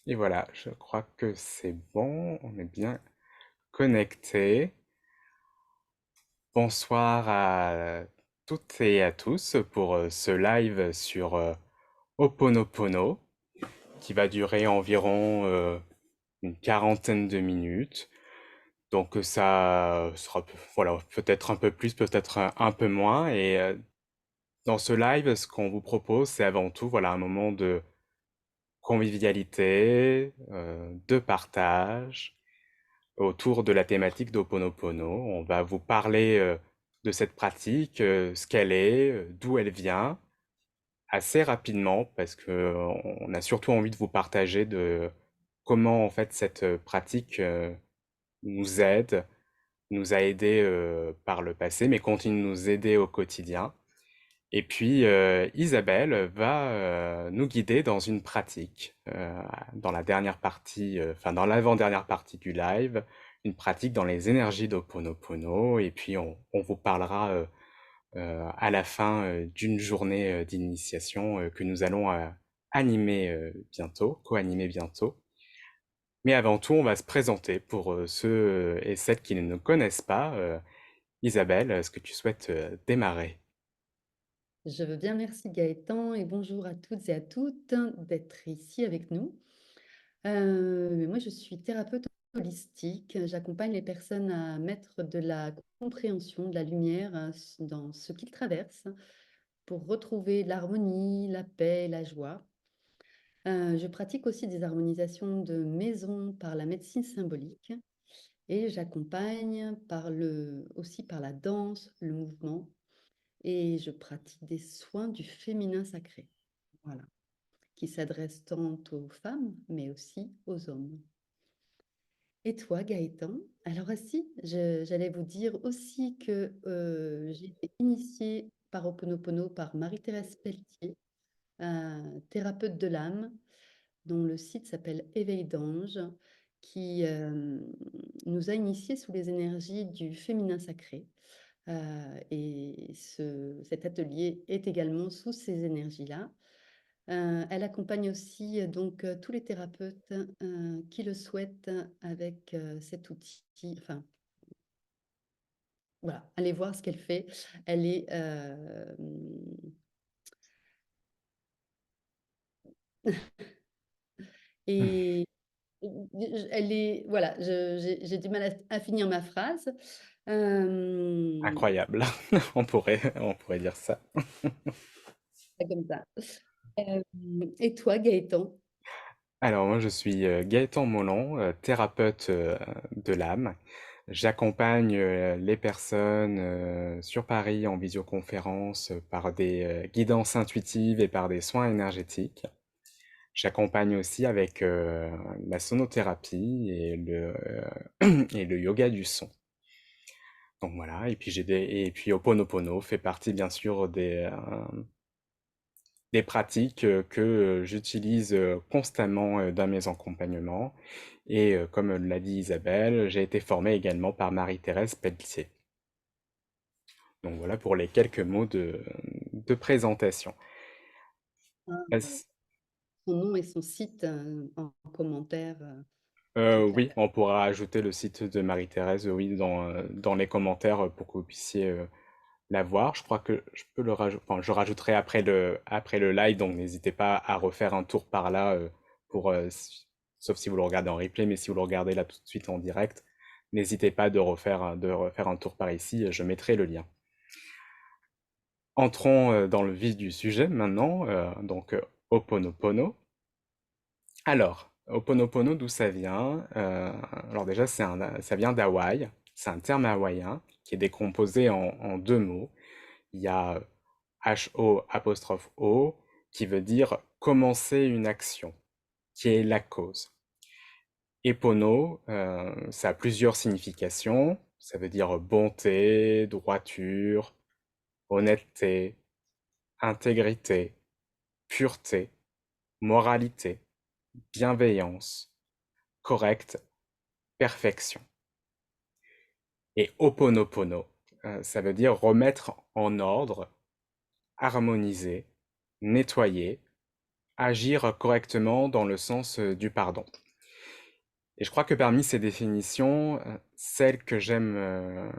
Et voilà, je crois que c'est bon, on est bien connecté. Bonsoir à toutes et à tous pour ce live sur Ho'oponopono qui va durer environ une quarantaine de minutes. Donc ça sera voilà, peut-être un peu plus, peut-être un peu moins. Et dans ce live, ce qu'on vous propose, c'est avant tout voilà, un moment de convivialité, de partage autour de la thématique d'Ho'oponopono. On va vous parler de cette pratique, ce qu'elle est, d'où elle vient, assez rapidement, parce que on a surtout envie de vous partager de comment en fait cette pratique nous aide, nous a aidé par le passé, mais continue de nous aider au quotidien. Et puis Isabelle va nous guider dans une pratique, dans la dernière partie, enfin dans l'avant-dernière partie du live, une pratique dans les énergies d'Ho'oponopono. Et puis on vous parlera à la fin d'une journée d'initiation que nous allons animer bientôt, co-animer bientôt. Mais avant tout, on va se présenter pour ceux et celles qui ne nous connaissent pas. Isabelle, est-ce que tu souhaites démarrer? Je veux bien, merci Gaëtan, et bonjour à toutes et à toutes d'être ici avec nous. Moi, je suis thérapeute holistique. J'accompagne les personnes à mettre de la compréhension, de la lumière dans ce qu'ils traversent pour retrouver l'harmonie, la paix, la joie. Je pratique aussi des harmonisations de maison par la médecine symbolique et j'accompagne aussi par la danse, le mouvement, et je pratique des soins du féminin sacré. Voilà, qui s'adressent tant aux femmes, mais aussi aux hommes. Et toi, Gaëtan? Alors, si, j'allais vous dire aussi que j'ai été initiée par Ho'oponopono par Marie-Thérèse Pelletier, thérapeute de l'âme, dont le site s'appelle Éveil d'ange, qui nous a initiés sous les énergies du féminin sacré. Et cet atelier est également sous ces énergies-là. Elle accompagne aussi tous les thérapeutes qui le souhaitent avec cet outil. Enfin, voilà, allez voir ce qu'elle fait. Elle est et elle est voilà, j'ai du mal à finir ma phrase. Euh, Incroyable, on pourrait dire ça. Comme ça. Euh, et toi, Gaëtan? Alors moi je suis Gaëtan Molland, thérapeute de l'âme. J'accompagne les personnes sur Paris en visioconférence par des guidances intuitives et par des soins énergétiques. J'accompagne aussi avec la sonothérapie et le yoga du son. Donc voilà, et puis et puis Ho'oponopono fait partie bien sûr des pratiques que j'utilise constamment dans mes accompagnements. Et comme l'a dit Isabelle, j'ai été formé également par Marie-Thérèse Pelletier. Donc voilà pour les quelques mots de présentation. Est-ce- Son nom et son site en commentaire. oui, on pourra ajouter le site de Marie-Thérèse, oui, dans les commentaires pour que vous puissiez la voir. Je crois que je peux le rajouter, enfin, je rajouterai après le live, donc n'hésitez pas à refaire un tour par là pour, sauf si vous le regardez en replay, mais si vous le regardez là tout de suite en direct, n'hésitez pas de refaire un tour par ici, je mettrai le lien. Entrons dans le vif du sujet maintenant, donc Ho'oponopono. Alors, Ho'oponopono, d'où ça vient? Alors déjà, ça vient d'Hawaï, c'est un terme hawaïen qui est décomposé en deux mots. Il y a H-O apostrophe O qui veut dire commencer une action, qui est la cause. Epono, ça a plusieurs significations. Ça veut dire bonté, droiture, honnêteté, intégrité, pureté, moralité, bienveillance, correct, perfection. Et Ho'oponopono, ça veut dire remettre en ordre, harmoniser, nettoyer, agir correctement dans le sens du pardon. Et je crois que parmi ces définitions, celle que j'aime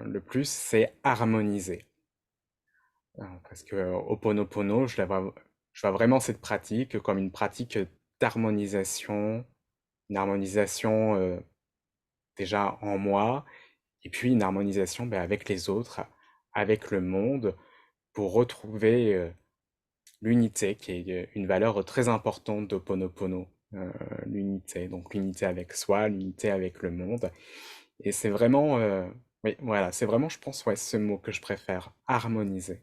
le plus, c'est harmoniser. Parce que Ho'oponopono, je vois vraiment cette pratique comme une pratique d'harmonisation, une harmonisation déjà en moi, et puis une harmonisation ben, avec les autres, avec le monde, pour retrouver l'unité, qui est une valeur très importante d'Ho'oponopono. L'unité, donc l'unité avec soi, l'unité avec le monde. Et c'est vraiment, oui, voilà, c'est vraiment, je pense, ouais, ce mot que je préfère, harmoniser.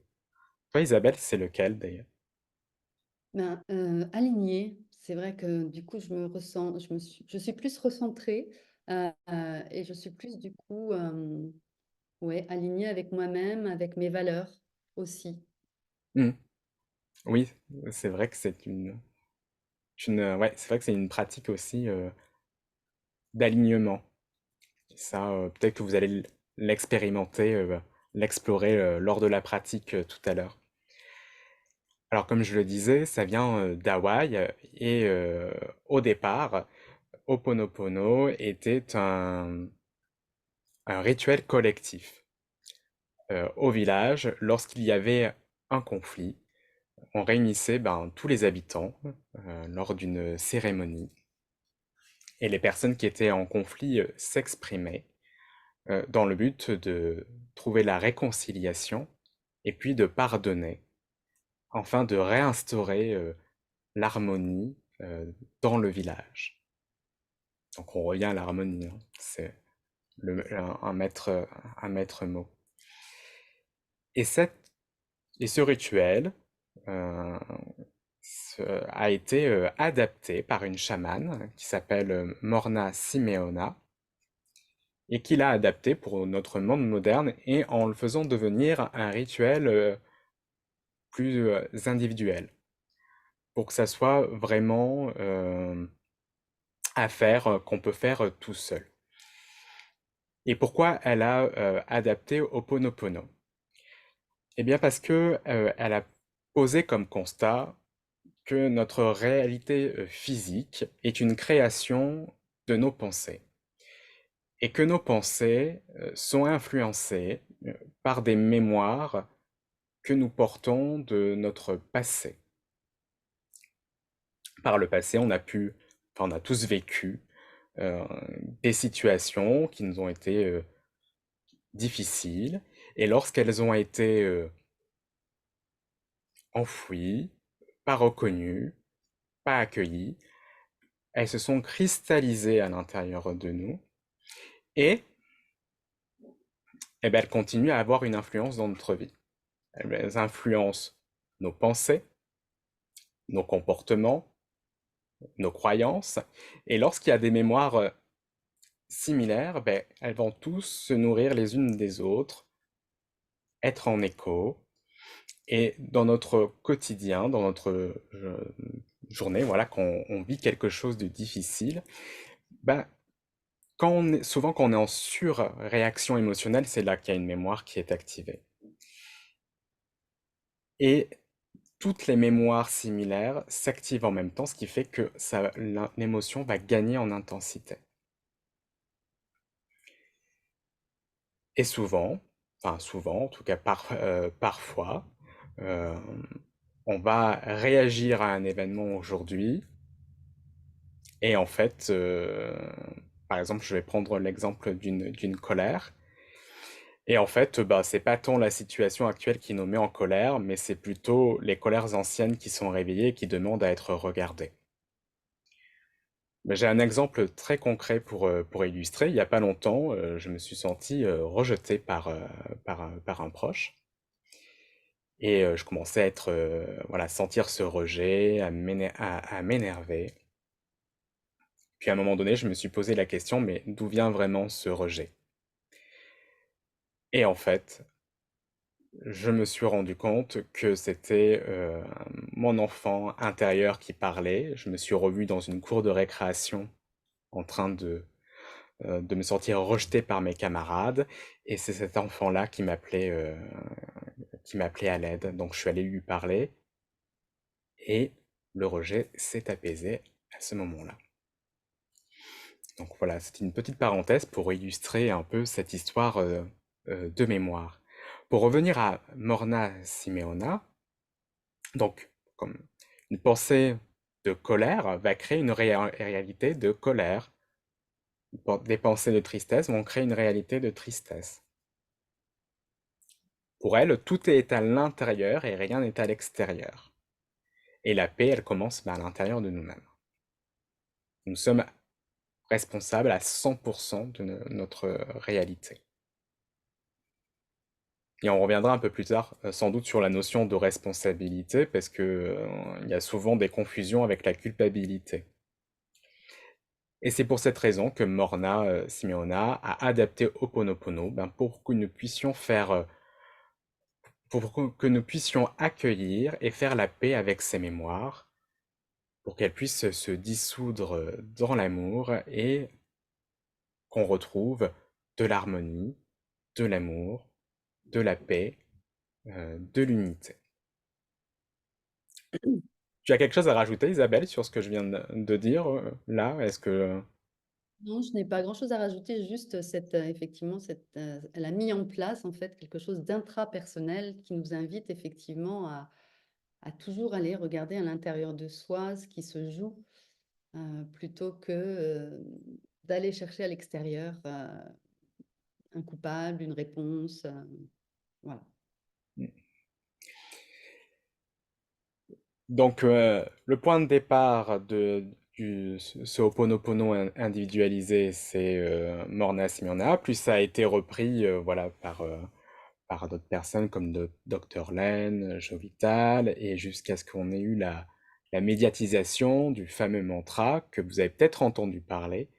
Toi, Isabelle, c'est lequel d'ailleurs? Ben, alignée, c'est vrai que du coup, je suis plus recentrée et je suis plus du coup, ouais, alignée avec moi-même, avec mes valeurs aussi. Hmm. Oui, c'est vrai que ouais, c'est vrai que c'est une pratique aussi d'alignement. Ça, peut-être que vous allez l'expérimenter, l'explorer lors de la pratique tout à l'heure. Alors, comme je le disais, ça vient d'Hawaï et au départ, Ho'oponopono était un rituel collectif. Au village, lorsqu'il y avait un conflit, on réunissait ben, tous les habitants lors d'une cérémonie et les personnes qui étaient en conflit s'exprimaient dans le but de trouver la réconciliation et puis de pardonner, afin de réinstaurer l'harmonie dans le village. Donc on revient à l'harmonie, hein. C'est un maître mot. Et, et ce rituel euh, a été adapté par une chamane qui s'appelle Morna Simeona et qui l'a adapté pour notre monde moderne et en le faisant devenir un rituel plus individuel pour que ça soit vraiment à faire qu'on peut faire tout seul. Et pourquoi elle a adapté Ho'oponopono? Eh bien parce que elle a posé comme constat que notre réalité physique est une création de nos pensées et que nos pensées sont influencées par des mémoires que nous portons de notre passé. Par le passé, on a tous vécu euh, des situations qui nous ont été difficiles et lorsqu'elles ont été enfouies, pas reconnues, pas accueillies, elles se sont cristallisées à l'intérieur de nous et eh ben, elles continuent à avoir une influence dans notre vie. Elles influencent nos pensées, nos comportements, nos croyances. Et lorsqu'il y a des mémoires similaires, ben, elles vont tous se nourrir les unes des autres, être en écho. Et dans notre quotidien, dans notre journée, voilà, quand on vit quelque chose de difficile, ben, souvent quand on est en surréaction émotionnelle, c'est là qu'il y a une mémoire qui est activée. Et toutes les mémoires similaires s'activent en même temps, ce qui fait que l'émotion va gagner en intensité. Et souvent, enfin souvent, en tout cas parfois, euh, on va réagir à un événement aujourd'hui, et en fait, par exemple, je vais prendre l'exemple d'une colère, et en fait, bah, c'est pas tant la situation actuelle qui nous met en colère, mais c'est plutôt les colères anciennes qui sont réveillées et qui demandent à être regardées. Mais j'ai un exemple très concret pour illustrer. Il n'y a pas longtemps, je me suis senti rejeté par un proche. Et je commençais à être, voilà, sentir ce rejet, à m'énerver. Puis à un moment donné, je me suis posé la question, mais d'où vient vraiment ce rejet? Et en fait, je me suis rendu compte que c'était mon enfant intérieur qui parlait. Je me suis revu dans une cour de récréation en train de me sentir rejeté par mes camarades. Et c'est cet enfant-là qui m'appelait à l'aide. Donc je suis allé lui parler. Et le rejet s'est apaisé à ce moment-là. Donc voilà, c'est une petite parenthèse pour illustrer un peu cette histoire de mémoire. Pour revenir à Morna Simeona, donc comme une pensée de colère va créer une réalité de colère. Des pensées de tristesse vont créer une réalité de tristesse. Pour elle, tout est à l'intérieur et rien n'est à l'extérieur. Et la paix, elle commence à l'intérieur de nous-mêmes. Nous sommes responsables à 100% de notre réalité. Et on reviendra un peu plus tard, sans doute, sur la notion de responsabilité, parce que il y a souvent des confusions avec la culpabilité. Et c'est pour cette raison que Morna Simeona a adapté Ho'oponopono pour que nous puissions faire pour que nous puissions accueillir et faire la paix avec ces mémoires, pour qu'elles puissent se dissoudre dans l'amour et qu'on retrouve de l'harmonie, de l'amour, de la paix, de l'unité. Tu as quelque chose à rajouter, Isabelle, sur ce que je viens de dire là? Est-ce que... Non, je n'ai pas grand-chose à rajouter, juste effectivement, elle a mis en place en fait quelque chose d'intrapersonnel qui nous invite effectivement à toujours aller regarder à l'intérieur de soi ce qui se joue, plutôt que d'aller chercher à l'extérieur un coupable, une réponse. Voilà. Donc, le point de départ ce Ho'oponopono individualisé, c'est Morna Simeona, puis ça a été repris voilà, par d'autres personnes comme Dr. Len, Jovital, et jusqu'à ce qu'on ait eu la médiatisation du fameux mantra que vous avez peut-être entendu parler,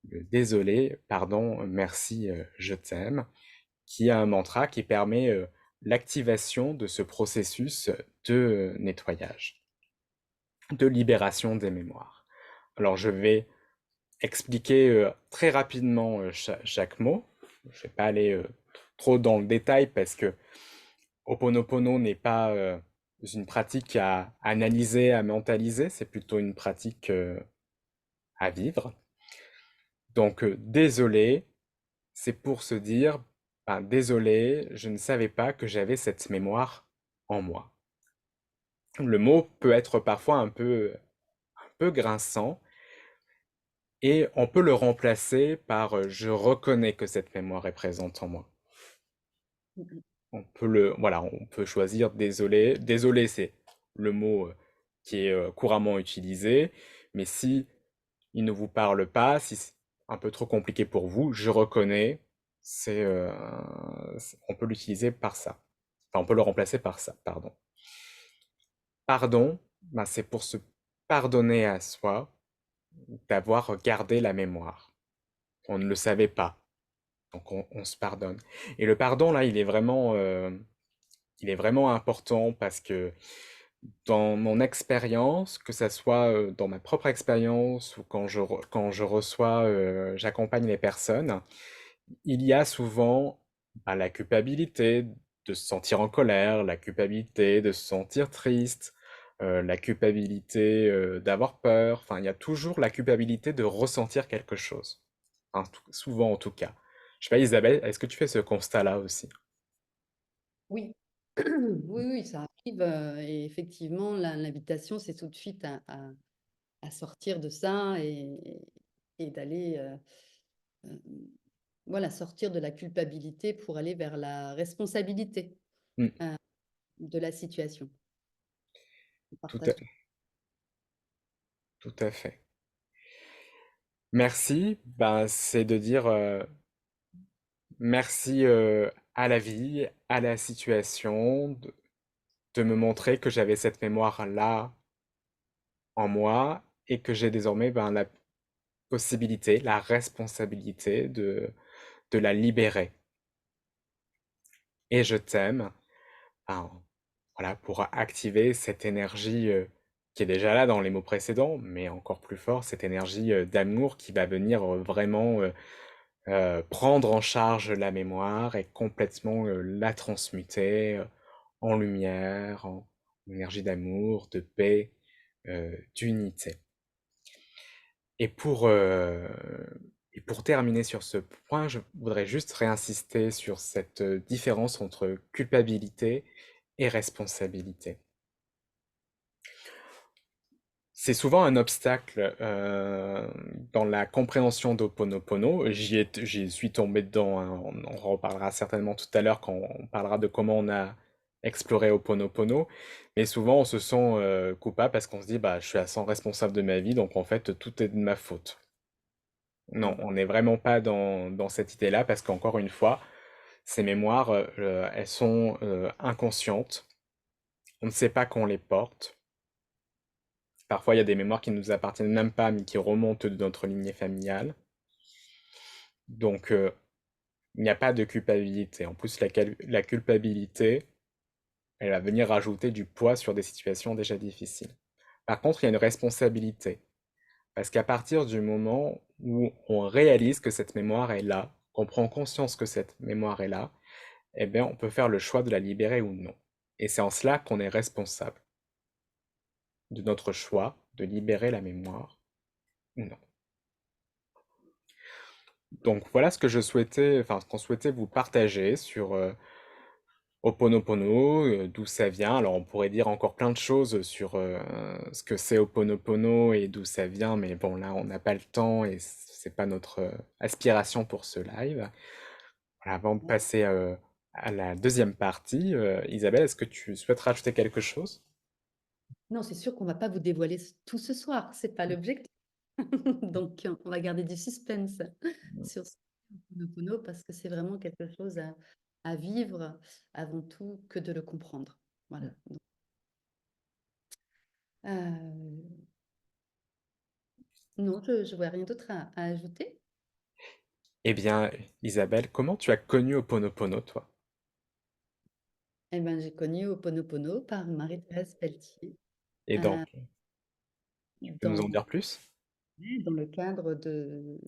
le désolé, pardon, merci, je t'aime, qui est un mantra qui permet l'activation de ce processus de nettoyage, de libération des mémoires. Alors je vais expliquer très rapidement chaque mot. Je ne vais pas aller trop dans le détail parce que Ho'oponopono n'est pas une pratique à analyser, à mentaliser, c'est plutôt une pratique à vivre. Donc désolé, c'est pour se dire, ben, désolé, je ne savais pas que j'avais cette mémoire en moi. Le mot peut être parfois un peu grinçant et on peut le remplacer par je reconnais que cette mémoire est présente en moi. Mhm. Voilà, on peut choisir désolé. Désolé, c'est le mot qui est couramment utilisé, mais si il ne vous parle pas, si c'est un peu trop compliqué pour vous, je reconnais, on peut l'utiliser par ça. Enfin, on peut le remplacer par ça, pardon. Pardon, ben, c'est pour se pardonner à soi d'avoir gardé la mémoire. On ne le savait pas, donc on se pardonne. Et le pardon, là, il est vraiment important parce que dans mon expérience, que ça soit dans ma propre expérience ou quand je reçois, j'accompagne les personnes, il y a souvent bah, la culpabilité de se sentir en colère, la culpabilité de se sentir triste, la culpabilité d'avoir peur. Enfin, il y a toujours la culpabilité de ressentir quelque chose. Enfin, souvent en tout cas. Je sais pas, Isabelle, est-ce que tu fais ce constat-là aussi? Oui. Oui, oui, ça arrive. Et effectivement, l'invitation, c'est tout de suite à sortir de ça et d'aller euh, voilà, sortir de la culpabilité pour aller vers la responsabilité Mm, euh, de la situation. On tout partage à, tout à fait. Merci, ben, c'est de dire merci à la vie, à la situation, de me montrer que j'avais cette mémoire-là en moi et que j'ai désormais ben, la possibilité, la responsabilité de la libérer. Et je t'aime, ben, voilà, pour activer cette énergie qui est déjà là dans les mots précédents, mais encore plus fort, cette énergie d'amour qui va venir vraiment prendre en charge la mémoire et complètement la transmuter en lumière, en énergie d'amour, de paix, d'unité. Et pour, euh, et pour terminer sur ce point, je voudrais juste réinsister sur cette différence entre culpabilité et responsabilité. C'est souvent un obstacle dans la compréhension d'Ho'oponopono. J'y suis tombé dedans, hein. On en reparlera certainement tout à l'heure quand on parlera de comment on a exploré Ho'oponopono. Mais souvent, on se sent coupable parce qu'on se dit, bah, je suis à 100 responsable de ma vie, donc en fait, tout est de ma faute. Non, Mm. on n'est vraiment pas dans cette idée-là parce qu'encore une fois, ces mémoires, elles sont inconscientes. On ne sait pas qu'on les porte. Parfois, il y a des mémoires qui ne nous appartiennent même pas, mais qui remontent de notre lignée familiale. Donc, il n'y a pas de culpabilité. En plus, la culpabilité, elle va venir rajouter du poids sur des situations déjà difficiles. Par contre, il y a une responsabilité. Parce qu'à partir du moment où on réalise que cette mémoire est là, qu'on prend conscience que cette mémoire est là, eh bien, on peut faire le choix de la libérer ou non. Et c'est en cela qu'on est responsable de notre choix de libérer la mémoire ou non. Donc voilà ce que je souhaitais, enfin ce qu'on souhaitait vous partager sur Ho'oponopono, d'où ça vient. Alors on pourrait dire encore plein de choses sur ce que c'est Ho'oponopono et d'où ça vient, mais bon là on n'a pas le temps et c'est pas notre aspiration pour ce live. Voilà, avant de passer à la deuxième partie, Isabelle, est-ce que tu souhaites rajouter quelque chose? Non, c'est sûr qu'on va pas vous dévoiler tout ce soir, c'est pas l'objectif. Donc, on va garder du suspense sur ce Ho'oponopono parce que c'est vraiment quelque chose à vivre avant tout que de le comprendre. Voilà. Donc, euh, non, je ne vois rien d'autre à ajouter. Eh bien, Isabelle, comment tu as connu Ho'oponopono, toi? Eh ben, j'ai connu Ho'oponopono par Marie-Thérèse Pelletier Et donc, euh, tu peux nous en dans, dire plus? dans le cadre de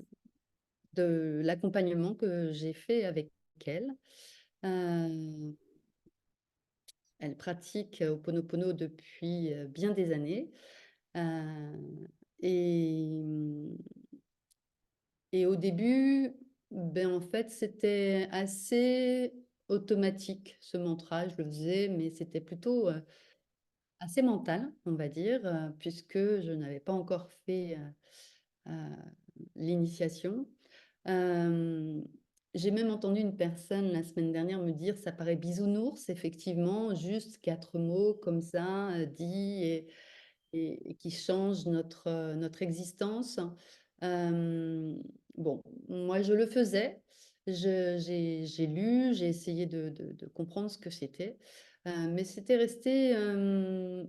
l'accompagnement que j'ai fait avec elle. Euh, Elle pratique Ho'oponopono depuis bien des années. Euh, et, et au début, ben en fait, c'était assez automatique ce mantra. Je le faisais, mais c'était plutôt assez mental, on va dire, puisque je n'avais pas encore fait euh, l'initiation. Euh, j'ai même entendu une personne la semaine dernière me dire, ça paraît bisounours, effectivement, juste quatre mots comme ça, dits et qui changent notre existence. Euh, bon, moi je le faisais, j'ai lu, j'ai essayé de comprendre ce que c'était, mais c'était resté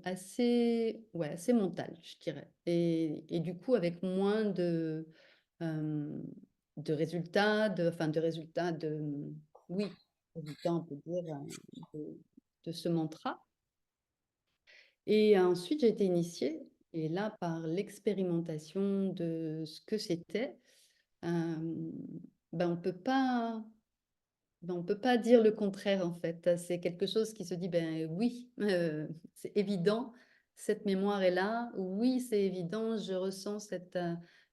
assez, ouais, assez mental, je dirais. Et du coup, avec moins euh, de résultats, enfin de résultats oui, résultats, on peut dire, de ce mantra. Et ensuite, j'ai été initiée, et là, par l'expérimentation de ce que c'était, euh, ben, on peut pas dire le contraire, en fait. C'est quelque chose qui se dit, ben oui, c'est évident, cette mémoire est là, oui, c'est évident, je ressens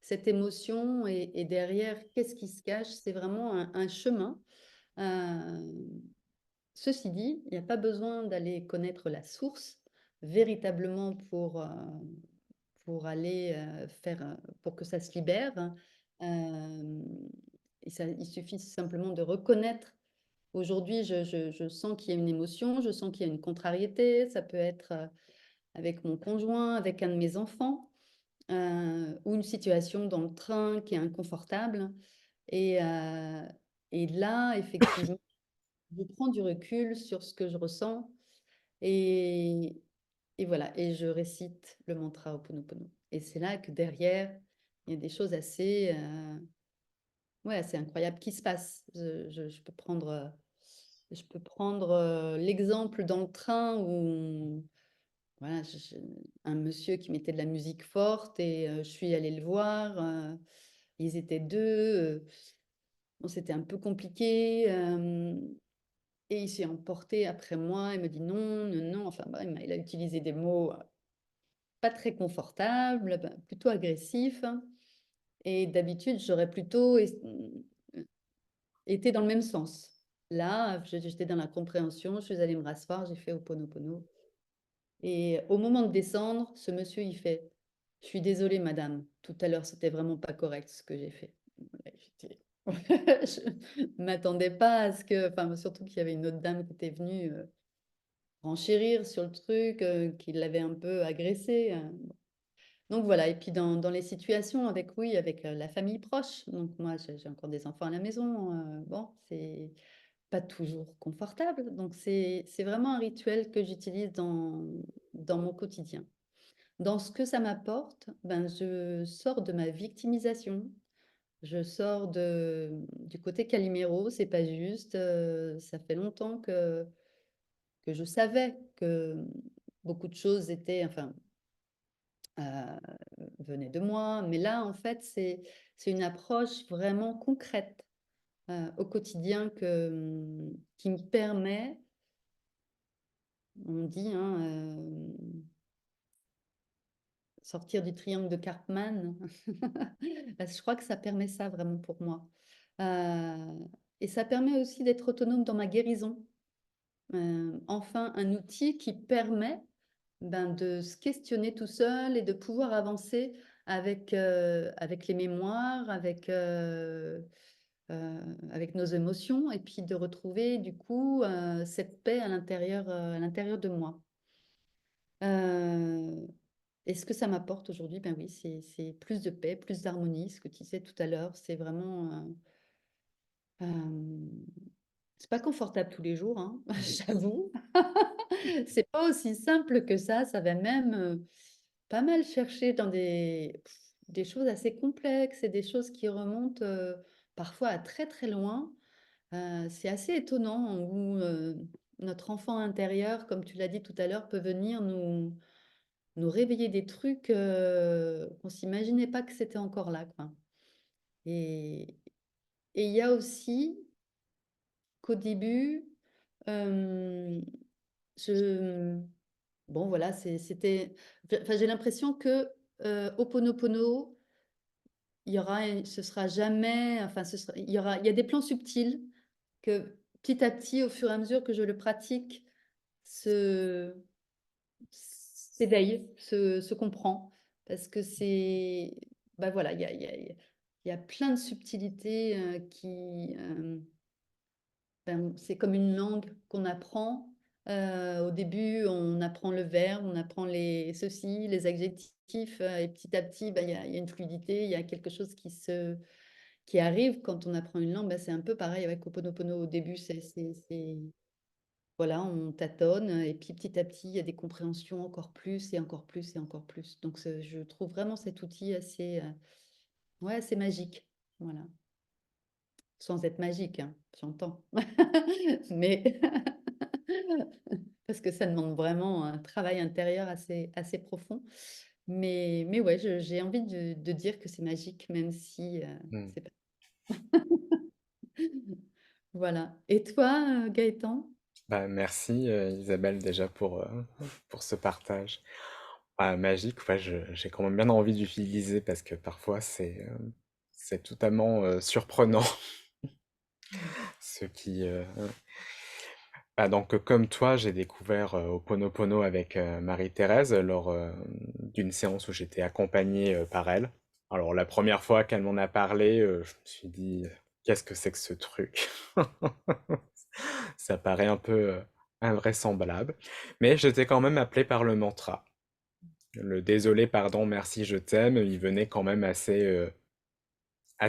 cette émotion, et derrière, qu'est-ce qui se cache? C'est vraiment un chemin. Euh, Ceci dit, il n'y a pas besoin d'aller connaître la source véritablement pour aller pour que ça se libère. Euh, il suffit simplement de reconnaître. Aujourd'hui, je sens qu'il y a une émotion, je sens qu'il y a une contrariété. Ça peut être avec mon conjoint, avec un de mes enfants, ou une situation dans le train qui est inconfortable. Et, euh, et là, effectivement, je prends du recul sur ce que je ressens et, et voilà, et je récite le mantra Ho'oponopono. Et c'est là que derrière, il y a des choses assez, ouais, assez incroyables qui se passent. Je peux prendre l'exemple dans le train où voilà, un monsieur qui mettait de la musique forte et je suis allée le voir. Ils étaient deux. Bon, c'était un peu compliqué. Et il s'est emporté après moi, il me dit non, non, non, enfin, bah, il a utilisé des mots. pas très confortable, bah, plutôt agressif, hein. Et d'habitude, j'aurais plutôt été dans le même sens. Là, j'étais dans la compréhension, je suis allée me rasseoir, j'ai fait Ho'oponopono et au moment de descendre, ce monsieur, il fait: «Je suis désolé madame, tout à l'heure, c'était vraiment pas correct ce que j'ai fait». Ouais, j'étais je m'attendais pas à ce que enfin, surtout qu'il y avait une autre dame qui était venue, renchérir sur le truc, qui l'avait un peu agressée, donc voilà et puis dans les situations avec oui, avec, la famille proche, donc moi j'ai encore des enfants à la maison, bon, c'est pas toujours confortable, donc c'est vraiment un rituel que j'utilise dans mon quotidien. Dans ce que ça m'apporte, ben, je sors de ma victimisation, je sors du côté Calimero, c'est pas juste, ça fait longtemps que je savais que, beaucoup de choses étaient enfin, venaient de moi, mais là, en fait, c'est une approche vraiment concrète, au quotidien qui me permet, on dit, hein, sortir du triangle de Karpman. Je crois que ça permet ça vraiment pour moi. Et ça permet aussi d'être autonome dans ma guérison. Enfin, un outil qui permet, ben, de se questionner tout seul et de pouvoir avancer avec les mémoires, avec nos émotions et puis de retrouver du coup, cette paix à l'intérieur de moi. Heu et ce que ça m'apporte aujourd'hui, ben oui, c'est plus de paix, plus d'harmonie, ce que tu disais tout à l'heure, c'est vraiment, hem, c'est pas confortable tous les jours, hein, j'avoue. C'est pas aussi simple que ça va même, pas mal chercher dans des choses assez complexes et des choses qui remontent, parfois à très, très loin. C'est assez étonnant où, notre enfant intérieur, comme tu l'as dit tout à l'heure, peut venir nous réveiller des trucs, qu'on s'imaginait pas que c'était encore là, quoi. Et et il y a aussi qu'au début, hem, je bon voilà, c'était enfin j'ai l'impression que, Ho'oponopono, ce sera jamais enfin il y a des plans subtils que petit à petit, au fur et à mesure que je le pratique, se s'éveille, se comprend parce que c'est bah, voilà, il y a plein de subtilités, ben, c'est comme une langue qu'on apprend. Au début, on apprend le verbe, on apprend les ceci, les adjectifs, et petit à petit, bah, il y a une fluidité, il y a quelque chose qui arrive quand on apprend une langue. Bah, c'est un peu pareil avec Ho Oponopono. Au début, c'est voilà, on tâtonne, et puis petit à petit, il y a des compréhensions encore plus et encore plus et encore plus. Donc je trouve vraiment cet outil assez, ouais, assez magique. Voilà. Sans être magique, hein, j'entends. Mais parce que ça demande vraiment un travail intérieur assez profond. Mais ouais, je j'ai envie de dire que c'est magique, même si, Mmh. c'est pas voilà. Et toi, Gaëtan? Bah, merci, Isabelle déjà pour ce partage. Ah, magique, ouais, j'ai quand même bien envie d'utiliser parce que parfois c'est totalement, surprenant ce qui, bah, donc comme toi, j'ai découvert, Ho'oponopono avec, Marie-Thérèse lors, d'une séance où j'étais accompagné, par elle. Alors la première fois qu'elle m'en a parlé, je me suis dit: «Qu'est-ce que c'est que ce truc?» Ça paraît un peu, invraisemblable, mais j'étais quand même appelé par le mantra. Le désolé, pardon, merci, je t'aime, il venait quand même assez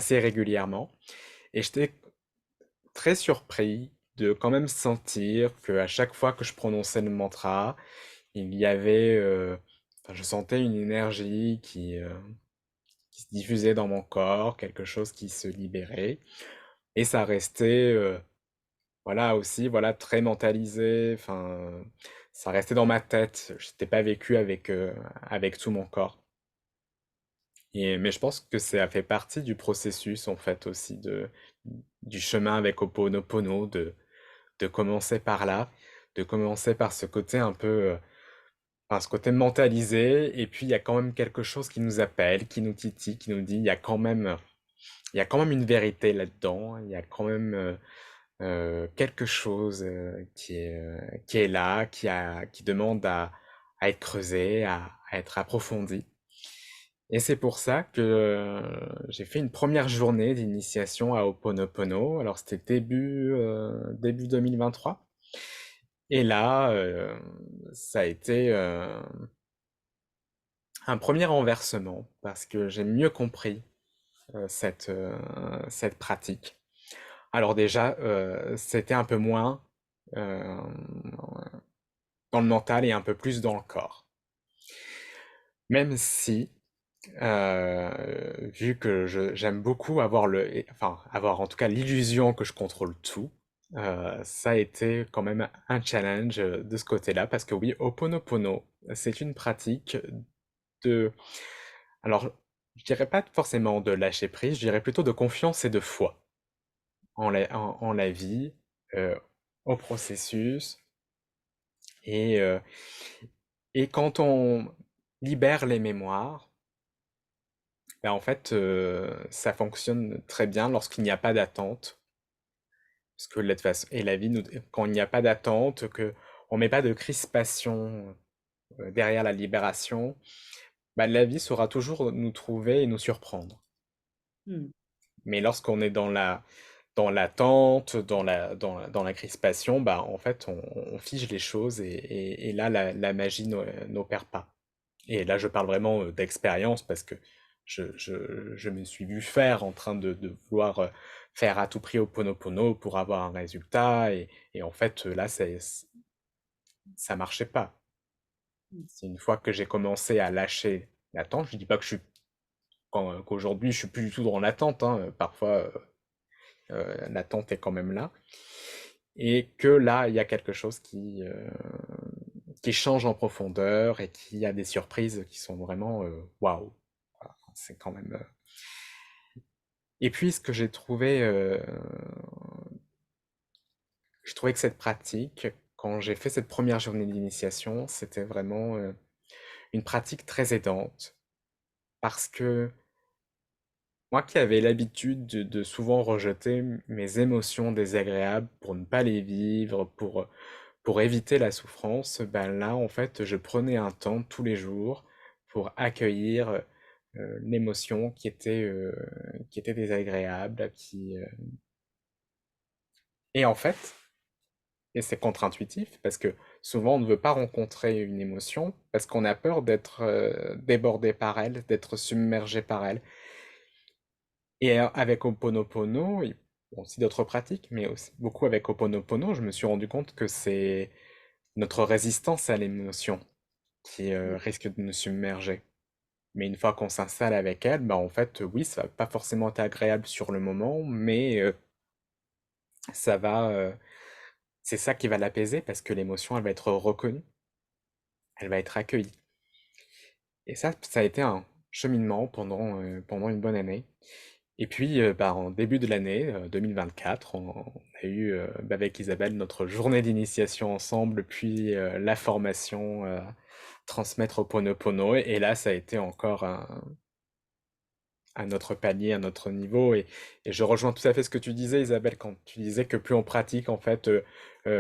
régulièrement et j'étais très surpris de quand même sentir qu'à chaque fois que je prononçais le mantra, il y avait, enfin, je sentais une énergie qui se diffusait dans mon corps, quelque chose qui se libérait et ça restait, voilà aussi, voilà, très mentalisé, enfin, ça restait dans ma tête. Je n'étais pas vécu avec tout mon corps. Mais je pense que ça fait partie du processus, en fait, aussi, du chemin avec Ho'oponopono, de commencer par là, de commencer par ce côté un peu, enfin, ce côté mentalisé, et puis il y a quand même quelque chose qui nous appelle, qui nous titille, qui nous dit, il y a quand même une vérité là-dedans, il y a quand même quelque chose qui est là, qui demande à être creusé, à être approfondi. Et c'est pour ça que j'ai fait une première journée d'initiation à Ho'oponopono. Alors c'était début 2023. Et là, ça a été un premier renversement parce que j'ai mieux compris cette pratique. Alors déjà, c'était un peu moins euh, dans le mental et un peu plus dans le corps. Même si, vu que j'aime beaucoup enfin, avoir en tout cas l'illusion que je contrôle tout, ça a été quand même un challenge de ce côté-là, parce que oui, Ho'oponopono, c'est une pratique de, alors, je dirais pas forcément de lâcher prise, je dirais plutôt de confiance et de foi en la vie, euh, au processus, et, euh, et quand on libère les mémoires, ben en fait, ça fonctionne très bien lorsqu'il n'y a pas d'attente. Parce que et la vie, quand il n'y a pas d'attente, que on met pas de crispation derrière la libération, ben la vie saura toujours nous trouver et nous surprendre. Hmm. Mais lorsqu'on est dans l'attente, dans la crispation, bah en fait, on fige les choses et là, la magie n'opère pas. Et là, je parle vraiment d'expérience parce que je me suis vu faire en train de vouloir faire à tout prix Ho'oponopono pour avoir un résultat. Et en fait, là, ça marchait pas. C'est une fois que j'ai commencé à lâcher l'attente, je dis pas que qu'aujourd'hui, je suis plus du tout dans l'attente, hein. Parfois, l'attente est quand même là. Et que là, il y a quelque chose qui change en profondeur et qui a des surprises qui sont vraiment waouh. Voilà, c'est quand même. Et puis, ce que j'ai trouvé que cette pratique, quand j'ai fait cette première journée d'initiation, c'était vraiment une pratique très aidante. Parce que moi qui avais l'habitude de souvent rejeter mes émotions désagréables pour ne pas les vivre, pour éviter la souffrance, ben là, en fait, je prenais un temps tous les jours pour accueillir l'émotion qui était désagréable, et en fait, et c'est contre-intuitif, parce que souvent on ne veut pas rencontrer une émotion, parce qu'on a peur d'être débordé par elle, d'être submergé par elle. Et avec Ho'oponopono, bon, aussi d'autres pratiques, mais aussi beaucoup avec Ho'oponopono, je me suis rendu compte que c'est notre résistance à l'émotion qui risque de nous submerger. Mais une fois qu'on s'installe avec elle, bah en fait, oui, ça va pas forcément être agréable sur le moment, mais ça va, c'est ça qui va l'apaiser parce que l'émotion, elle va être reconnue, elle va être accueillie. Et ça a été un cheminement pendant une bonne année. Et puis, bah, en début de l'année 2024, on a eu bah, avec Isabelle notre journée d'initiation ensemble, puis la formation transmettre au Ponopono. Et là, ça a été encore un autre palier, un autre niveau. Et je rejoins tout à fait ce que tu disais, Isabelle, quand tu disais que plus on pratique, en fait,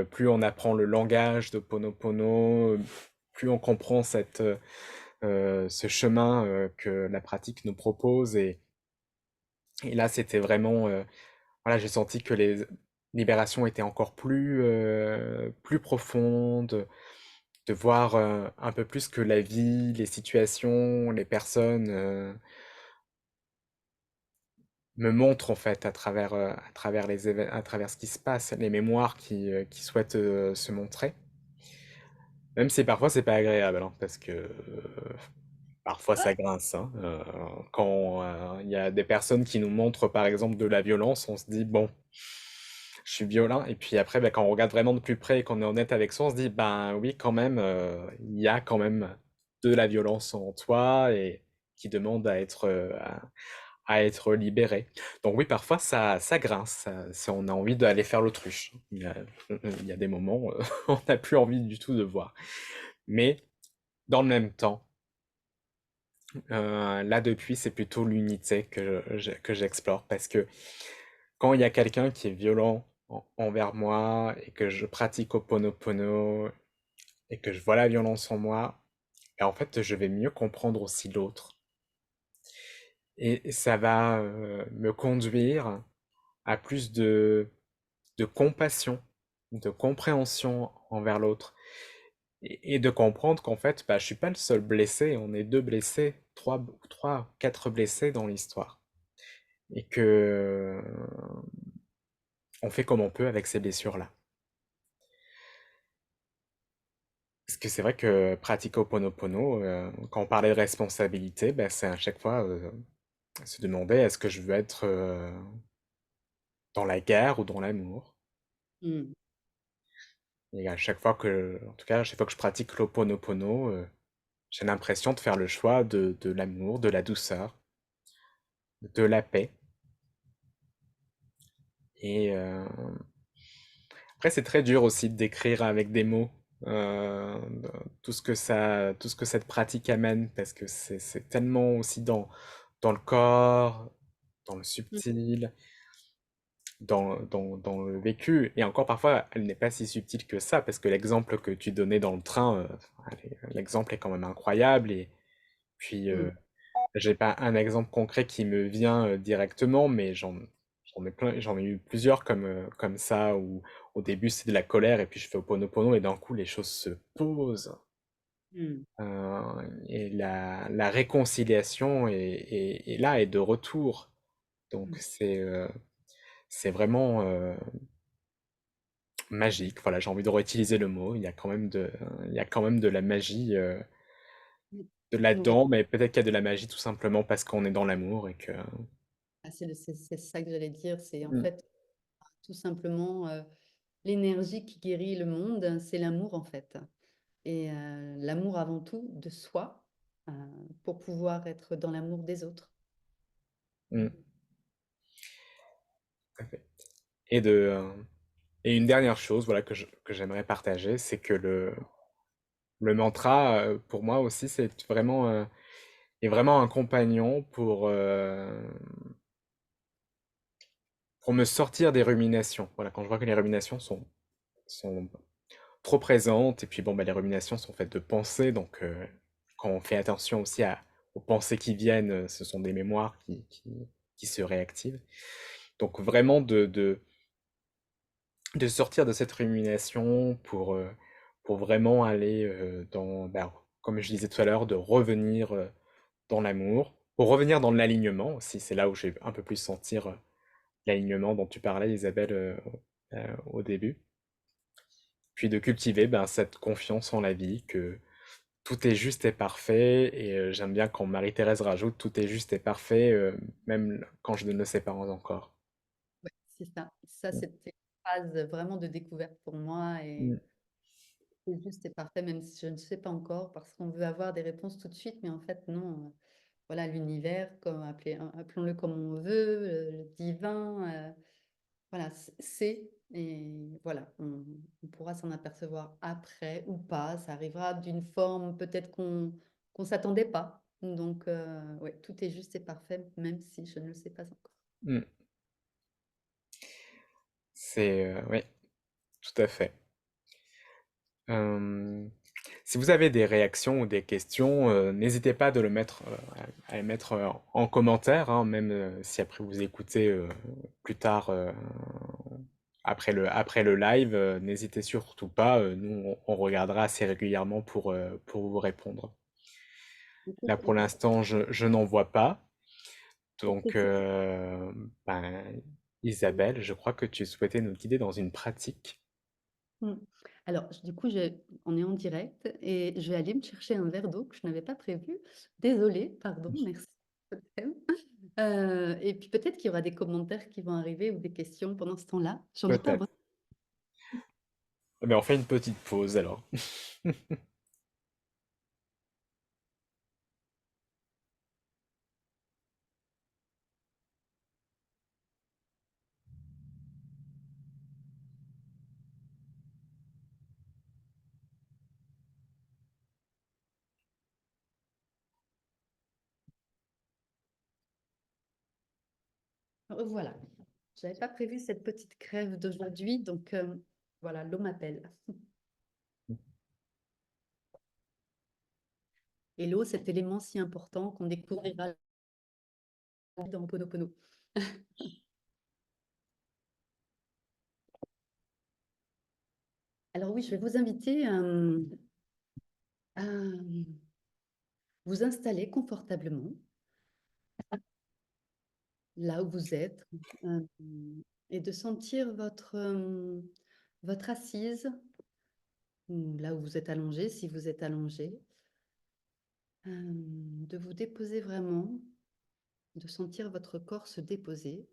plus on apprend le langage de Ponopono, plus on comprend ce chemin que la pratique nous propose. Et là, c'était vraiment, voilà, j'ai senti que les libérations étaient encore plus profondes, de voir un peu plus que la vie, les situations, les personnes me montrent en fait à travers à travers ce qui se passe, les mémoires qui souhaitent se montrer. Même si parfois c'est pas agréable, hein, parce que parfois ça grince, hein. Quand il y a des personnes qui nous montrent par exemple de la violence, on se dit bon, je suis violent. Et puis après, bah, quand on regarde vraiment de plus près et qu'on est honnête avec soi, on se dit ben oui, quand même, il y a quand même de la violence en toi et qui demande à être libéré. Donc oui, parfois ça grince, on a envie d'aller faire l'autruche. Il y a des moments, on n'a plus envie du tout de voir. Mais dans le même temps. Là, depuis, c'est plutôt l'unité que j'explore parce que quand il y a quelqu'un qui est violent envers moi et que je pratique Ho'oponopono et que je vois la violence en moi, et en fait, je vais mieux comprendre aussi l'autre. Et ça va me conduire à plus de compassion, de compréhension envers l'autre. Et de comprendre qu'en fait, bah, je suis pas le seul blessé, on est deux blessés, trois, quatre blessés dans l'histoire. Et que on fait comme on peut avec ces blessures-là. Parce que c'est vrai que pratiquer Ho'oponopono, quand on parlait de responsabilité, bah, c'est à chaque fois se demander est-ce que je veux être dans la guerre ou dans l'amour? Mmh. Et à chaque fois en tout cas, à chaque fois que je pratique l'Ho'oponopono, j'ai l'impression de faire le choix de l'amour, de la douceur, de la paix. Et après, c'est très dur aussi de décrire avec des mots euh, tout ce que cette pratique amène, parce que c'est tellement aussi dans le corps, dans le Mmh. subtil, dans le vécu. Et encore parfois, elle n'est pas si subtile que ça, parce que l'exemple que tu donnais dans le train, l'exemple est quand même incroyable. Et puis, Mmh. j'ai pas un exemple concret qui me vient directement, mais j'en ai eu plusieurs comme ça, où au début c'est de la colère, et puis je fais Ho'oponopono, et d'un coup les choses se posent. Mmh. Et la réconciliation est là, et de retour. Donc Mmh. c'est vraiment magique. Voilà, j'ai envie de réutiliser le mot. Il y a quand même de la magie Mmh. de Ouais. là-dedans, mais peut-être qu'il y a de la magie tout simplement parce qu'on est dans l'amour et que. Ah, c'est ça que j'allais dire, c'est en Mm, fait tout simplement, l'énergie qui guérit le monde, c'est l'amour en fait et l'amour avant tout de soi, heu, pour pouvoir être dans l'amour des autres. mm, tout à fait. Et de, euh, et une dernière chose, voilà, que j'aimerais partager, c'est que le mantra, pour moi aussi, est vraiment un compagnon pour me sortir des ruminations. Voilà, quand je vois que les ruminations sont trop présentes, et puis bon, bah, les ruminations sont faites de pensées, donc quand on fait attention aussi aux pensées qui viennent, ce sont des mémoires qui se réactivent. Donc vraiment de sortir de cette rumination pour vraiment aller bah, comme je disais tout à l'heure, de revenir dans l'amour, pour revenir dans l'alignement aussi. C'est là où j'ai un peu plus sentir l'alignement dont tu parlais, Isabelle, au début. Puis de cultiver ben, cette confiance en la vie, que tout est juste et parfait. Et j'aime bien quand Marie-Thérèse rajoute tout est juste et parfait, même quand je ne le sais pas encore. Ouais, c'est ça. Ça, c'était une phase vraiment de découverte pour moi et Mm. c'est juste et parfait, même si je ne sais pas encore, parce qu'on veut avoir des réponses tout de suite, mais en fait, non. Voilà, l'univers, comme appelons-le comme on veut, le divin, voilà, c'est, et voilà, on pourra s'en apercevoir après ou pas. Ça arrivera d'une forme peut-être qu'on s'attendait pas. Donc, ouais, tout est juste et parfait, même si je ne le sais pas encore. Mm. Oui, tout à fait. Euh, Si vous avez des réactions ou des questions, n'hésitez pas à les mettre en commentaire, hein, même si après vous écoutez plus tard, après le live, n'hésitez surtout pas. Nous, on regardera assez régulièrement pour vous répondre. Ok, Là, très pour bien. l'instant, je n'en vois pas. Ok, Donc, c'est- ben, Isabelle, je crois que tu souhaitais nous guider dans une pratique. Hmm. Alors, du coup, on est en direct et je vais aller me chercher un verre d'eau que je n'avais pas prévu. Désolée, pardon, merci. Et puis peut-être qu'il y aura des commentaires qui vont arriver ou des questions pendant ce temps-là. J'en ai pas Peut-être. vraiment. Mais on fait une petite pause alors. Voilà, je n'avais pas prévu cette petite crève d'aujourd'hui, donc voilà, l'eau m'appelle. Et l'eau, cet élément si important qu'on découvrira dans Ho'oponopono. Alors oui, je vais vous inviter à vous installer confortablement là où vous êtes euh, et de sentir votre assise, ou là où vous êtes allongé, si vous êtes allongé, de vous déposer vraiment, de sentir votre corps se déposer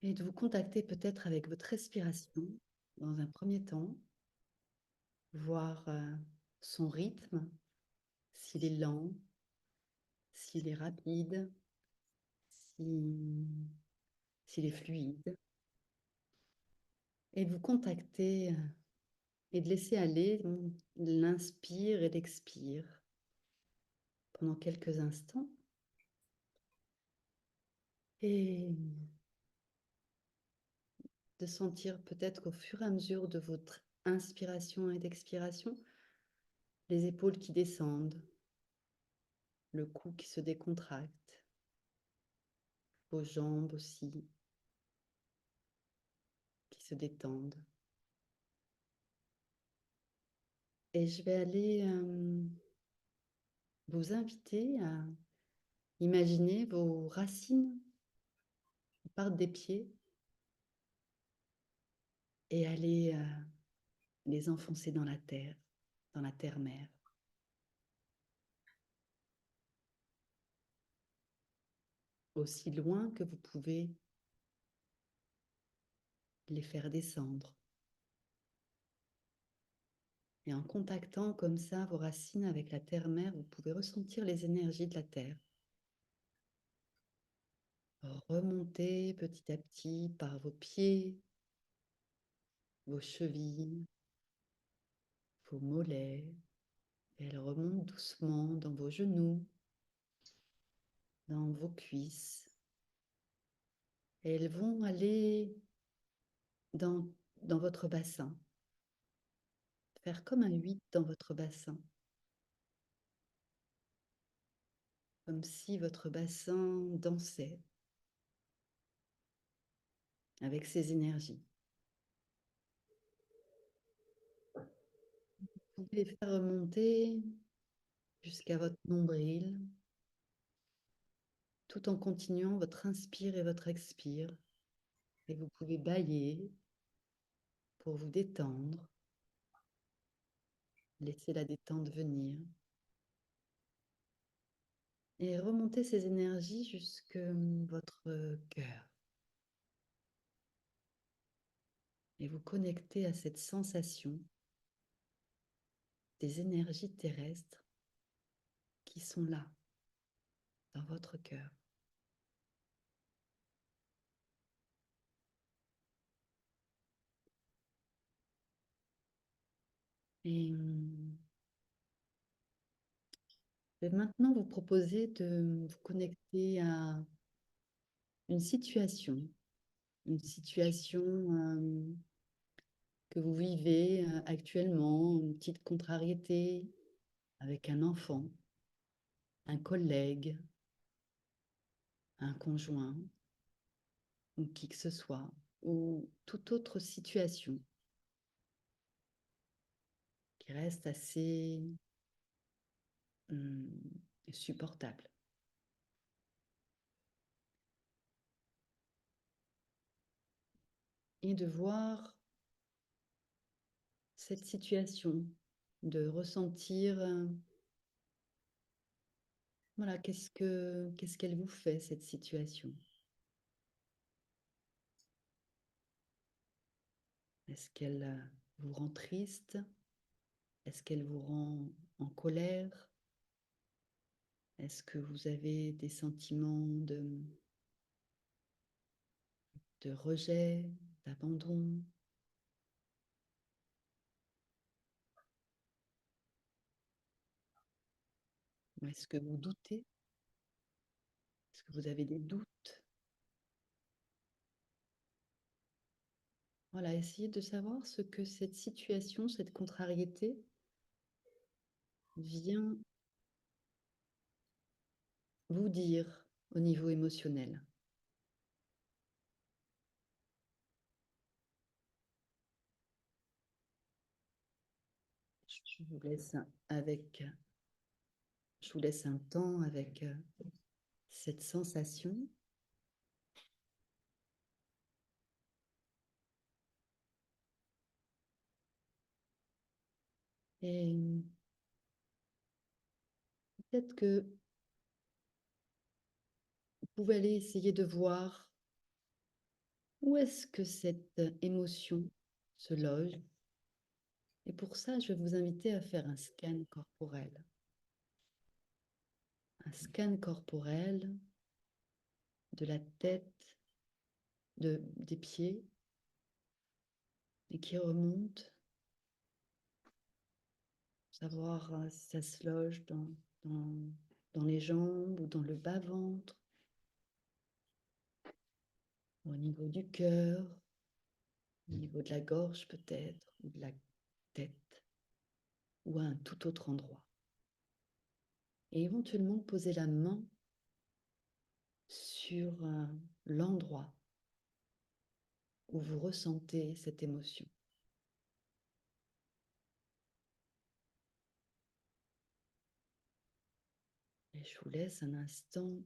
et de vous contacter peut-être avec votre respiration dans un premier temps, voir son rythme, s'il est lent, s'il est rapide, s'il est fluide, et de vous contacter et de laisser aller l'inspire et l'expire pendant quelques instants. Et de sentir peut-être qu'au fur et à mesure de votre inspiration et d'expiration, les épaules qui descendent, le cou qui se décontracte, vos jambes aussi qui se détendent. Et je vais aller vous inviter à imaginer vos racines qui partent des pieds et aller les enfoncer dans la terre-mère, aussi loin que vous pouvez les faire descendre. Et en contactant comme ça vos racines avec la terre-mère, vous pouvez ressentir les énergies de la terre. Remonter petit à petit par vos pieds, vos chevilles, vos mollets. Et elles remontent doucement dans vos genoux, dans vos cuisses. Et elles vont aller dans, dans votre bassin, faire comme un 8 dans votre bassin. Comme si votre bassin dansait avec ses énergies. Vous pouvez les faire remonter jusqu'à votre nombril, tout en continuant votre inspire et votre expire. Et vous pouvez bâiller pour vous détendre, laisser la détente venir et remonter ces énergies jusque votre cœur et vous connecter à cette sensation des énergies terrestres qui sont là, dans votre cœur. Et je vais maintenant vous proposer de vous connecter à une situation que vous vivez actuellement, une petite contrariété avec un enfant, un collègue, un conjoint, ou qui que ce soit, ou toute autre situation qui reste assez hum, supportable. Et de voir cette situation, de ressentir, voilà, qu'est-ce qu'elle vous fait, cette situation? Est-ce qu'elle vous rend triste? Est-ce qu'elle vous rend en colère? Est-ce que vous avez des sentiments de rejet, d'abandon? Ou est-ce que vous doutez? Est-ce que vous avez des doutes? Voilà, essayez de savoir ce que cette situation, cette contrariété vient vous dire au niveau émotionnel. Je vous laisse avec, je vous laisse un temps avec cette sensation. Et peut-être que vous pouvez aller essayer de voir où est-ce que cette émotion se loge. Et pour ça, je vais vous inviter à faire un scan corporel. Un scan corporel de la tête, des pieds, et qui remonte, savoir si ça se loge dans les jambes ou dans le bas-ventre, au niveau du cœur, au niveau de la gorge peut-être, ou de la tête, ou à un tout autre endroit. Et éventuellement poser la main sur l'endroit où vous ressentez cette émotion. Et je vous laisse un instant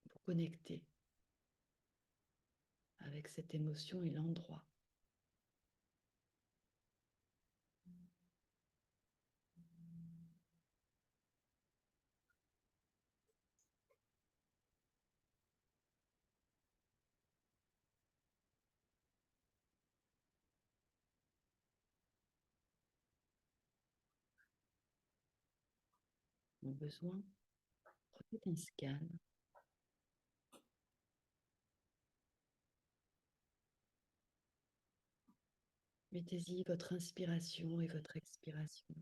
vous connecter avec cette émotion et l'endroit. Au besoin, prenez un scan. Mettez-y votre inspiration et votre expiration.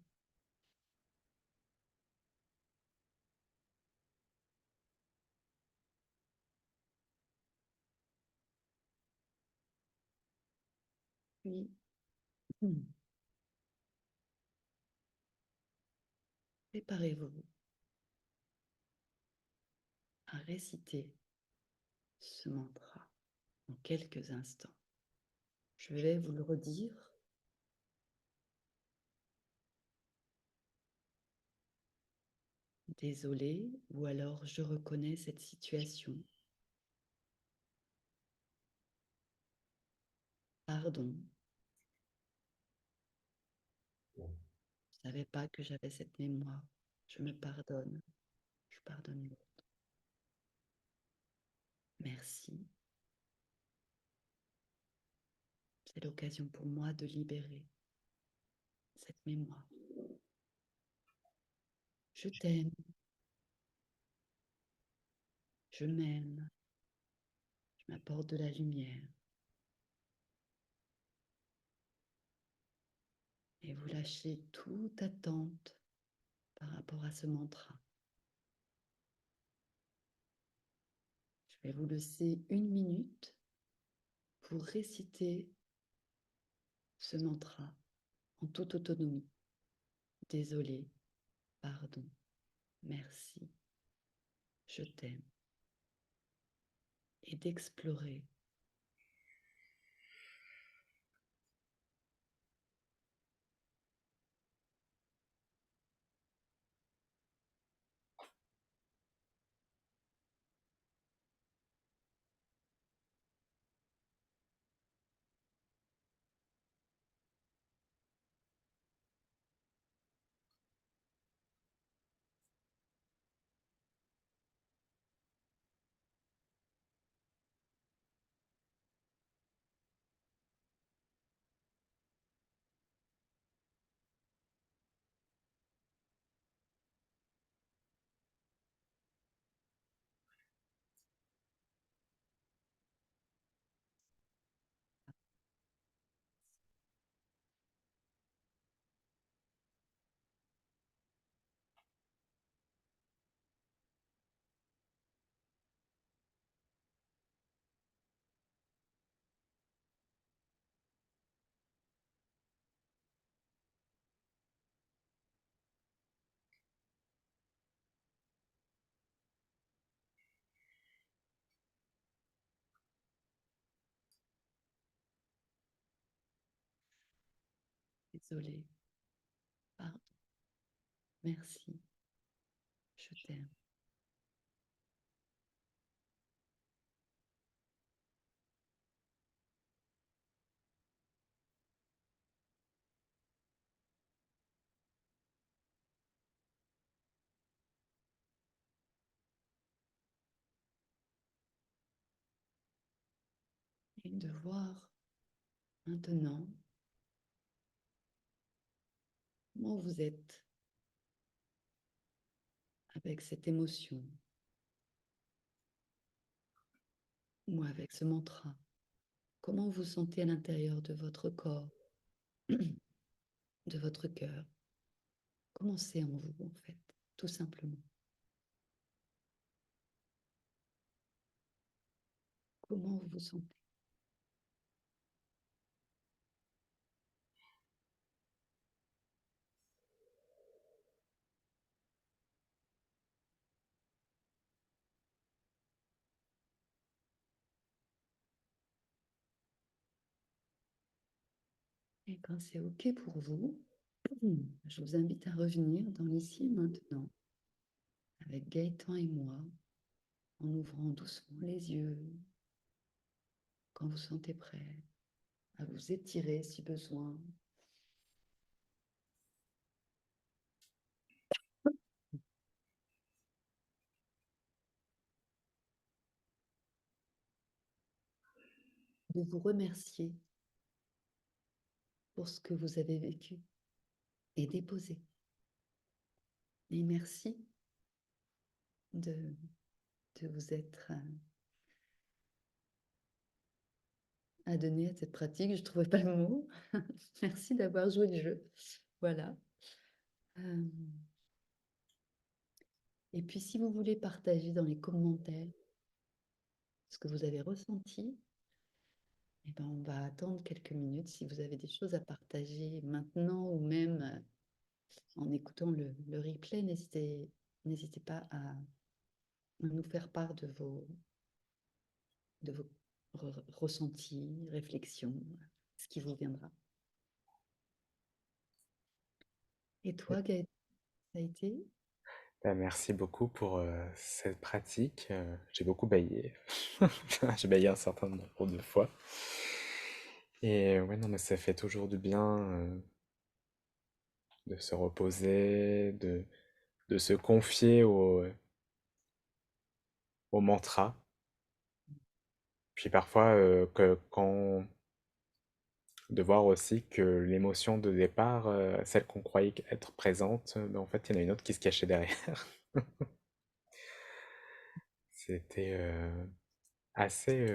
Puis, préparez-vous à réciter ce mantra en quelques instants. Je vais vous le redire. Désolé, ou alors je reconnais cette situation. Pardon, je ne savais pas que j'avais cette mémoire. Je me pardonne. Je pardonne l'autre. Merci. C'est l'occasion pour moi de libérer cette mémoire. Je t'aime. Je m'aime. Je m'apporte de la lumière. Et vous lâchez toute attente par rapport à ce mantra. Je vais vous laisser 1 minute pour réciter ce mantra en toute autonomie. Désolé, pardon, merci, je t'aime. Et d'explorer Désolée. Pardon. Merci. Je t'aime. Et de voir maintenant comment vous êtes avec cette émotion ou avec ce mantra. Comment vous sentez à l'intérieur de votre corps, de votre cœur. Comment c'est en vous, en fait, tout simplement. Comment vous vous sentez? Et quand c'est OK pour vous, je vous invite à revenir dans l'ici et maintenant avec Gaëtan et moi, en ouvrant doucement les yeux quand vous sentez prêt, à vous étirer si besoin. De vous remercier pour ce que vous avez vécu et déposé. Et merci de, de vous être adonné à cette pratique. Je ne trouvais pas le mot. Merci d'avoir joué le jeu. Voilà. Et puis, si vous voulez partager dans les commentaires ce que vous avez ressenti, eh ben, on va attendre quelques minutes. Si vous avez des choses à partager maintenant ou même en écoutant le replay, n'hésitez pas à nous faire part de vos ressentis, réflexions, ce qui vous viendra. Et toi, Gaëtan, ça a été? Ben, merci beaucoup pour cette pratique. J'ai beaucoup baillé. J'ai baillé un certain nombre de fois. Et ouais, non, mais ça fait toujours du bien de se reposer, de se confier au mantra. Puis parfois, de voir aussi que l'émotion de départ, celle qu'on croyait être présente, ben, en fait, il y en a une autre qui se cachait derrière. C'était assez,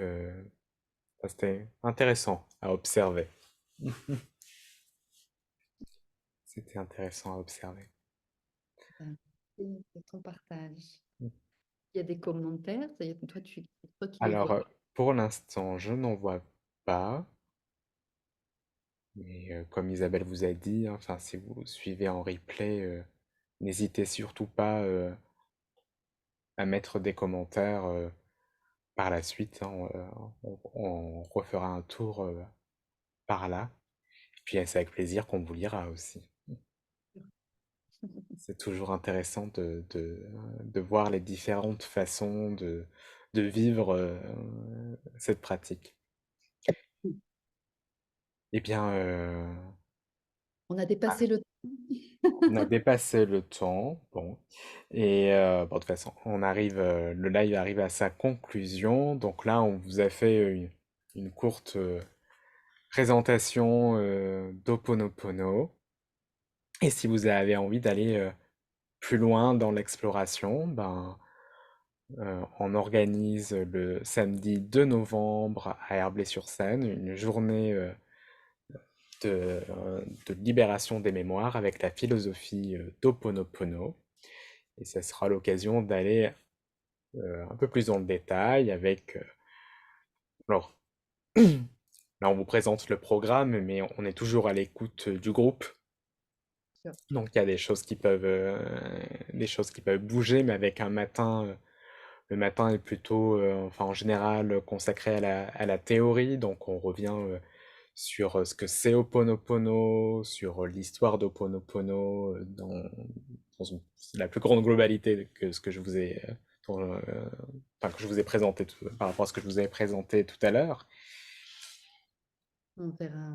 enfin, c'était intéressant à observer. C'était intéressant à observer. Merci pour ton partage. Il y a des commentaires, toi qui les Alors, vois. pour l'instant, je n'en vois pas. Mais comme Isabelle vous a dit, hein, enfin, si vous suivez en replay, n'hésitez surtout pas à mettre des commentaires par la suite, hein, on refera un tour par là. Et puis c'est avec plaisir qu'on vous lira aussi. C'est toujours intéressant de voir les différentes façons de vivre cette pratique. Eh bien, On a dépassé le temps. on a dépassé le temps, bon, et bon, de toute façon, le live arrive à sa conclusion. Donc là, on vous a fait une courte présentation d'Ho'oponopono. Et si vous avez envie d'aller plus loin dans l'exploration, ben, on organise le samedi 2 novembre à Herblay-sur-Seine une journée de libération des mémoires avec la philosophie d'Ho'oponopono. Et ça sera l'occasion d'aller un peu plus dans le détail avec... alors, là, on vous présente le programme, mais on est toujours à l'écoute du groupe. Donc, il y a des choses qui peuvent bouger, mais avec un matin... le matin est plutôt, enfin en général, consacré à la théorie, donc on revient sur ce que c'est Ho'oponopono, sur l'histoire d'Ho'oponopono c'est la plus grande globalité que ce que je vous ai, dont, enfin, que je vous ai présenté par rapport à ce que je vous ai présenté tout à l'heure, On verra,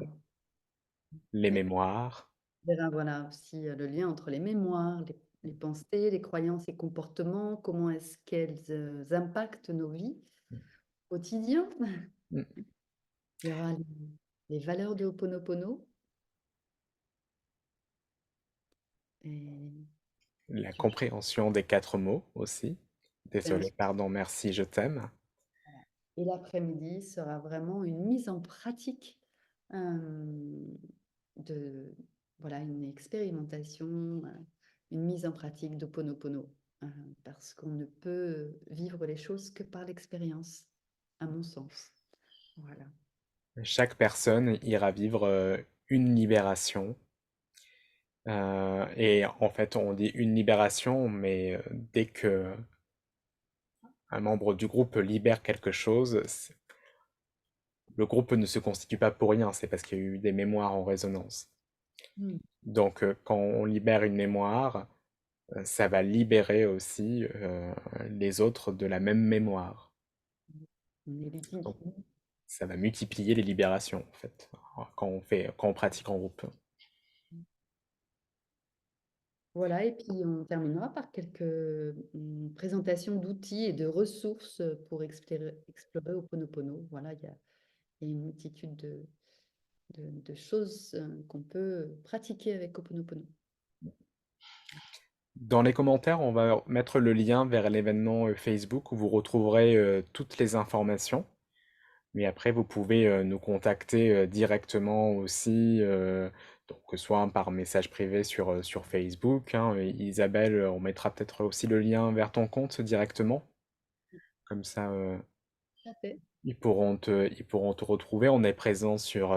les oui, mémoires, on verra voilà, aussi le lien entre les mémoires, les pensées, les croyances et comportements, comment est-ce qu'elles impactent nos vies quotidiennes. mm, Il y aura les valeurs de Ho'oponopono. Et la je- compréhension des quatre mots aussi. Désolé, pardon, merci, je t'aime. et l'après-midi sera vraiment une mise en pratique de voilà, une expérimentation, une mise en pratique d'Ho'oponopono, euh, parce qu'on ne peut vivre les choses que par l'expérience, à mon sens. Voilà. Chaque personne ira vivre une libération. Et en fait, on dit une libération, mais dès que un membre du groupe libère quelque chose, le groupe ne se constitue pas pour rien, c'est parce qu'il y a eu des mémoires en résonance. Mm. Donc, quand on libère une mémoire, ça va libérer aussi les autres de la même mémoire. On est ludique. Donc, ça va multiplier les libérations, en fait, quand on pratique en groupe. Voilà, et puis on terminera par quelques présentations d'outils et de ressources pour explorer Ho'oponopono. Voilà, il y a une multitude de choses qu'on peut pratiquer avec Ho'oponopono. Dans les commentaires, on va mettre le lien vers l'événement Facebook où vous retrouverez toutes les informations. Mais après, vous pouvez nous contacter directement aussi, donc que ce soit par message privé sur Facebook, hein. Isabelle, on mettra peut-être aussi le lien vers ton compte directement. Comme ça, Tout à fait. ils pourront te retrouver. On est présent sur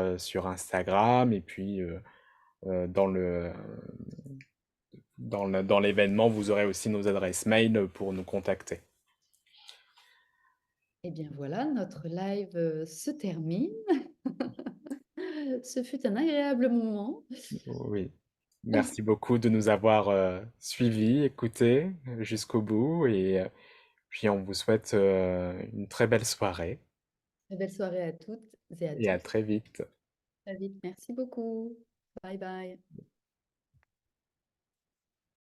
Instagram et puis dans l'événement, vous aurez aussi nos adresses mail pour nous contacter. Eh bien voilà, notre live se termine. Ce fut un agréable moment. Oui. Merci beaucoup de nous avoir suivis, écoutés jusqu'au bout et puis on vous souhaite une très belle soirée Très belle soirée à toutes et à et à tous. très vite. À vite. Merci beaucoup. Bye bye.